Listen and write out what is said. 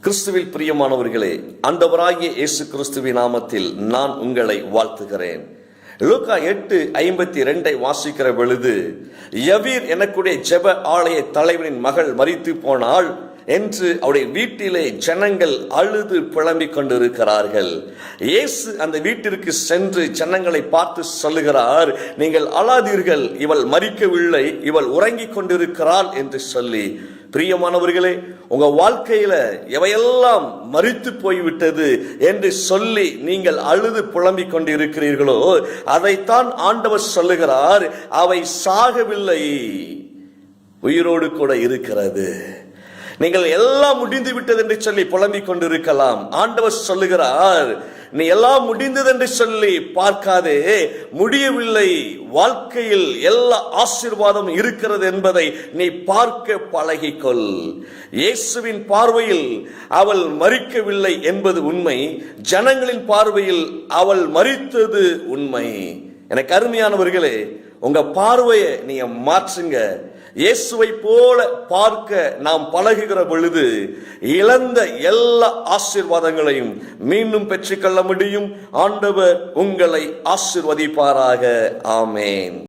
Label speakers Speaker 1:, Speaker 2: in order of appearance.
Speaker 1: கிறிஸ்துவில் பிரியமானவர்களே, ஆண்டவராகிய இயேசு கிறிஸ்துவின் நாமத்தில் நான் உங்களை வாழ்த்துகிறேன். லூக்கா 8:52 வாசிக்கிற பொழுது, யவீர் எனக்குடைய ஜெப ஆலய தலைவரின் மகள் மரித்து போனாள் என்று அவருடைய வீட்டிலே ஜனங்கள் அழுது புலம்பிக் கொண்டிருக்கிறார்கள். இயேசு அந்த வீட்டிற்கு சென்று ஜனங்களை பார்த்து சொல்லுகிறார், நீங்கள் அழாதீர்கள், இவள் மரிக்கவில்லை, இவள் உறங்கிக் கொண்டிருக்கிறாள் என்று சொல்லி. பிரியமானவர்களே, உங்க வாழ்க்கையில எவையெல்லாம் மரித்து போய்விட்டது என்று சொல்லி நீங்கள் அழுது புலம்பிக் கொண்டிருக்கிறீர்களோ, அதைத்தான் ஆண்டவர் சொல்லுகிறார், அவை சாகவில்லை, உயிரோடு கூட இருக்கிறது. நீங்கள் எல்லாம் முடிந்து விட்டது என்று சொல்லி புலம்பிக் கொண்டிருக்கலாம். ஆண்டவர் சொல்லுகிறார், நீ எல்லாம் முடிந்தது என்று சொல்லி பார்க்காதே, முடியவில்லை, வாழ்க்கையில் எல்லா ஆசீர்வாதம் இருக்கிறது என்பதை நீ பார்க்க பழகிக்கொள். இயேசுவின் பார்வையில் அவள் மரிக்கவில்லை என்பது உண்மை, ஜனங்களின் பார்வையில் அவள் மரித்தது உண்மை. எனக்கு அருமையானவர்களே, உங்க பார்வையை நீங்க மாற்றுங்க. இயேசுவை போல பார்க்க நாம் பழகுகிற பொழுது இழந்த எல்லா ஆசீர்வாதங்களையும் மீண்டும் பெற்றுக்கொள்ள முடியும். ஆண்டவர் உங்களை ஆசீர்வதிப்பாராக. ஆமேன்.